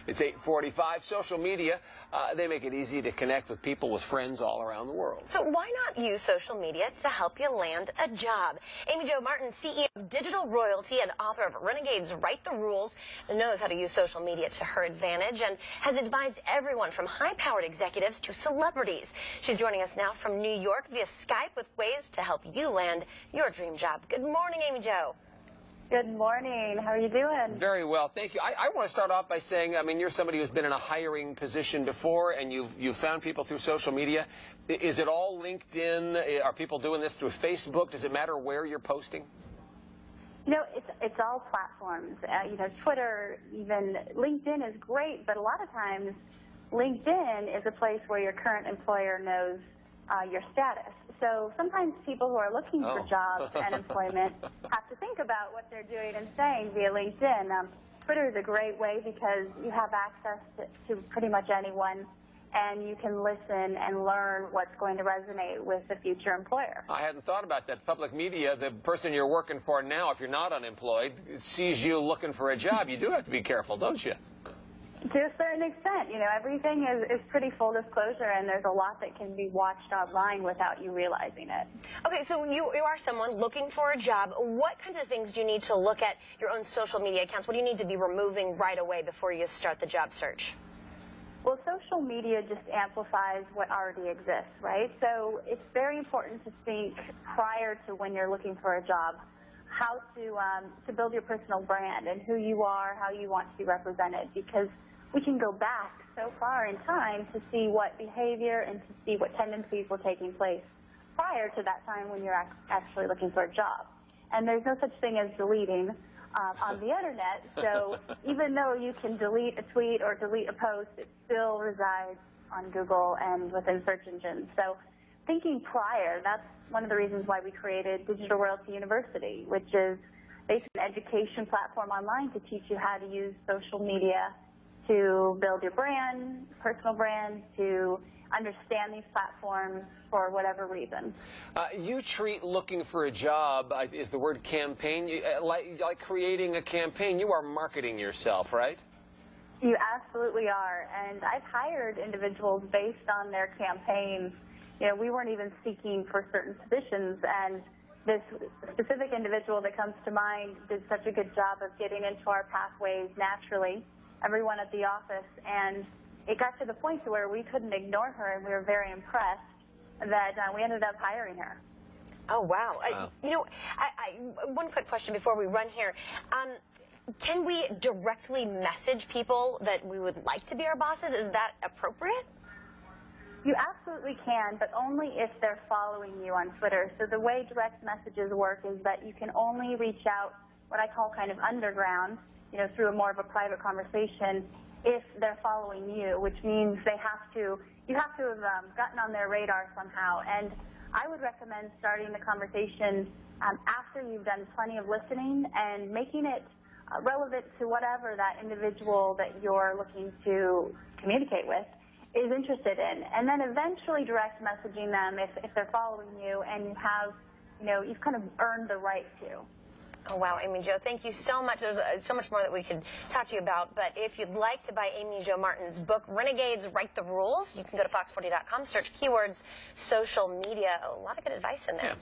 It's 8:45. Social media, they make it easy to connect with people, with friends all around the world. So why not use social media to help you land a job? Amy Jo Martin, CEO of Digital Royalty and author of Renegades Write the Rules, knows how to use social media to her advantage and has advised everyone from high-powered executives to celebrities. She's joining us now from New York via Skype with ways to help you land your dream job. Good morning, Amy Jo. Good morning. How are you doing? Very well, thank you. I want to start off by saying, I mean, you're somebody who's been in a hiring position before, and you've found people through social media. Is it all LinkedIn? Are people doing this through Facebook? Does it matter where you're posting? You know, it's all platforms. You know, Twitter, even LinkedIn is great, but a lot of times LinkedIn is a place where your current employer knows your status. So sometimes people who are looking for jobs and employment have to think about what they're doing and saying via LinkedIn. Twitter is a great way because you have access to pretty much anyone, and you can listen and learn what's going to resonate with the future employer. I hadn't thought about that. Public media, the person you're working for now, if you're not unemployed, sees you looking for a job. You do have to be careful, don't you? To a certain extent, you know, everything is pretty full disclosure, and there's a lot that can be watched online without you realizing it. Okay, so you are someone looking for a job. What kind of things do you need to look at your own social media accounts? What do you need to be removing right away before you start the job search? Well, social media just amplifies what already exists, right? So it's very important to think prior to when you're looking for a job how to build your personal brand and who you are, how you want to be represented, because we can go back so far in time to see what behavior and to see what tendencies were taking place prior to that time when you're actually looking for a job. And there's no such thing as deleting on the internet, so even though you can delete a tweet or delete a post, it still resides on Google and within search engines. So thinking prior, that's one of the reasons why we created Digital Royalty University, which is basically an education platform online to teach you how to use social media to build your brand, personal brand, to understand these platforms for whatever reason. You treat looking for a job, is the word campaign, like creating a campaign. You are marketing yourself, right? You absolutely are. And I've hired individuals based on their campaigns. You know, we weren't even seeking for certain positions, and this specific individual that comes to mind did such a good job of getting into our pathways naturally, everyone at the office, and it got to the point to where we couldn't ignore her, and we were very impressed that we ended up hiring her. Oh, wow. You know, one quick question before we run here. Can we directly message people that we would like to be our bosses? Is that appropriate? You absolutely can, but only if they're following you on Twitter. So the way direct messages work is that you can only reach out what I call kind of underground, you know, through more of a private conversation if they're following you, which means you have to have gotten on their radar somehow. And I would recommend starting the conversation after you've done plenty of listening and making it relevant to whatever that individual that you're looking to communicate with is interested in, and then eventually direct messaging them if they're following you and you have, you know, you've kind of earned the right to. Oh, wow, Amy Jo, thank you so much. There's so much more that we could talk to you about, but if you'd like to buy Amy Jo Martin's book, Renegades Write the Rules, you can go to fox40.com, search keywords social media. A lot of good advice in there. Yeah.